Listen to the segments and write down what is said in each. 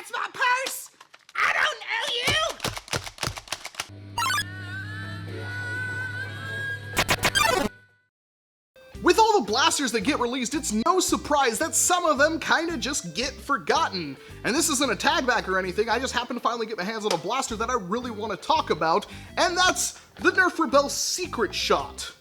That's my purse! I don't know you! With all the blasters that get released, it's no surprise that some of them kinda just get forgotten. And this isn't a tag back or anything, I just happened to finally get my hands on a blaster that I really want to talk about, and that's the Nerf Rebelle Secret Shot.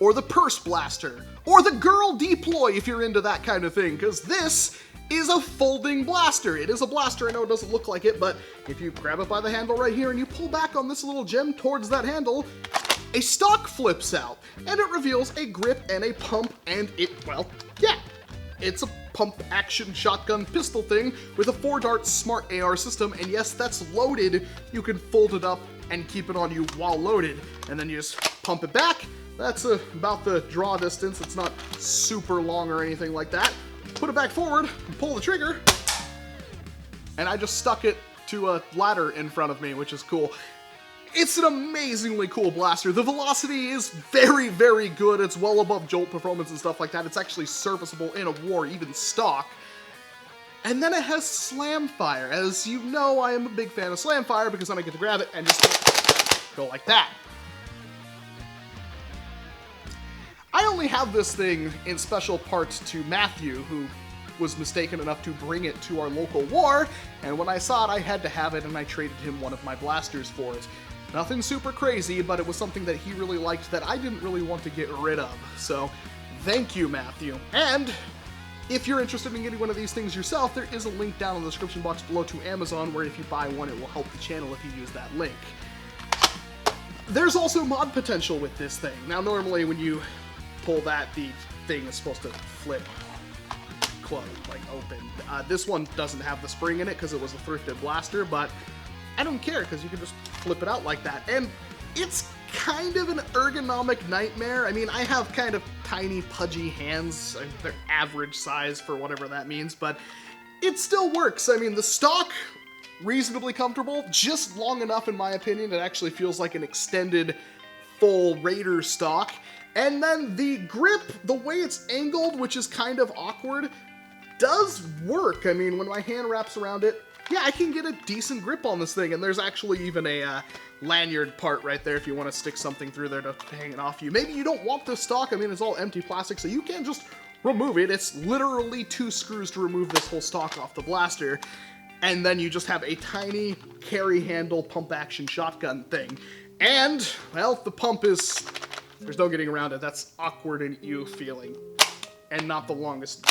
Or the Purse Blaster. Or the Girl Deploy if you're into that kind of thing, because this is a folding blaster. It is a blaster, I know it doesn't look like it, but if you grab it by the handle right here and you pull back on this little gem towards that handle, a stock flips out, and it reveals a grip and a pump, and it's a pump action shotgun pistol thing with a 4-dart smart AR system, and yes, that's loaded. You can fold it up and keep it on you while loaded, and then you just pump it back. That's about the draw distance. It's not super long or anything like that. Put it back forward, and pull the trigger, and I just stuck it to a ladder in front of me, which is cool. It's an amazingly cool blaster. The velocity is very, very good. It's well above jolt performance and stuff like that. It's actually serviceable in a war, even stock. And then it has slam fire. As you know, I am a big fan of slam fire because then I get to grab it and just go like that. I only have this thing in special parts to Matthew, who was mistaken enough to bring it to our local war, and when I saw it, I had to have it, and I traded him one of my blasters for it. Nothing super crazy, but it was something that he really liked that I didn't really want to get rid of. So, thank you, Matthew. And if you're interested in getting one of these things yourself, there is a link down in the description box below to Amazon, where if you buy one, it will help the channel if you use that link. There's also mod potential with this thing. Now, normally when you pull that, the thing is supposed to flip closed, like open. This one doesn't have the spring in it because it was a thrifted blaster, but I don't care because you can just flip it out like that. And it's kind of an ergonomic nightmare. I mean, I have kind of tiny, pudgy hands. They're average size for whatever that means, but it still works. I mean, the stock, reasonably comfortable, just long enough, in my opinion, it actually feels like an extended full Raider stock. And then the grip, the way it's angled, which is kind of awkward, does work. I mean, when my hand wraps around it, yeah, I can get a decent grip on this thing, and there's actually even a lanyard part right there if you want to stick something through there to hang it off you. Maybe you don't want this stock, I mean, it's all empty plastic, so you can just remove it. It's literally 2 screws to remove this whole stock off the blaster, and then you just have a tiny carry handle pump action shotgun thing. And, well, the pump is, there's no getting around it. That's awkward and ew feeling, and not the longest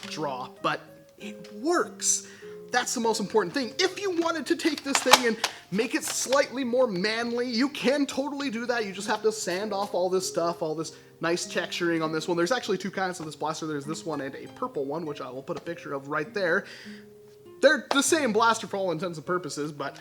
draw, but it works. That's the most important thing. If you wanted to take this thing and make it slightly more manly, you can totally do that. You just have to sand off all this stuff, all this nice texturing on this one. There's actually 2 kinds of this blaster. There's this one and a purple one, which I will put a picture of right there. They're the same blaster for all intents and purposes, but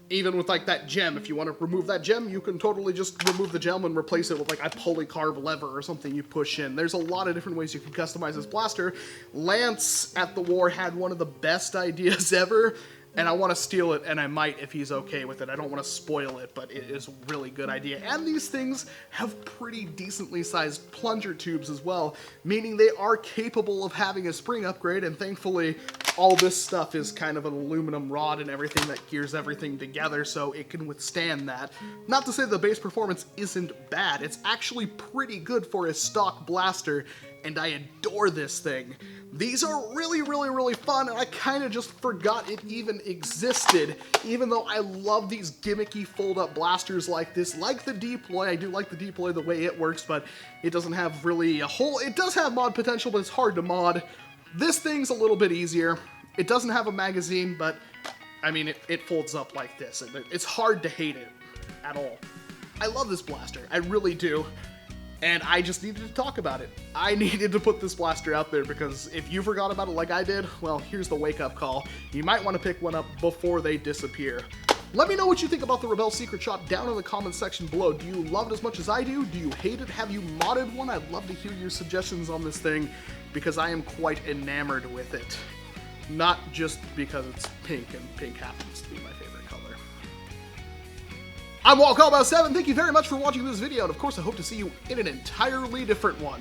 even with like that gem, if you want to remove that gem, you can totally just remove the gem and replace it with like a polycarb lever or something you push in. There's a lot of different ways you can customize this blaster. Lance at the war had one of the best ideas ever, and I want to steal it, and I might if he's okay with it. I don't want to spoil it, but it is a really good idea. And these things have pretty decently sized plunger tubes as well, meaning they are capable of having a spring upgrade, and thankfully all this stuff is kind of an aluminum rod and everything that gears everything together, so it can withstand that. Not to say the base performance isn't bad, it's actually pretty good for a stock blaster, and I adore this thing. These are really, really, really fun, and I kind of just forgot it even existed, even though I love these gimmicky fold-up blasters like this, like the Deploy. I do like the Deploy the way it works, but it doesn't have really a whole... It does have mod potential, but it's hard to mod. This thing's a little bit easier. It doesn't have a magazine, but, I mean, it folds up like this. It's hard to hate it at all. I love this blaster. I really do. And I just needed to talk about it. I needed to put this blaster out there because if you forgot about it like I did, well, here's the wake-up call. You might want to pick one up before they disappear. Let me know what you think about the Rebelle Secret Shot down in the comments section below. Do you love it as much as I do? Do you hate it? Have you modded one? I'd love to hear your suggestions on this thing because I am quite enamored with it. Not just because it's pink, and pink happens to be my favorite color. I'm Walcom S7. Thank you very much for watching this video, and of course I hope to see you in an entirely different one.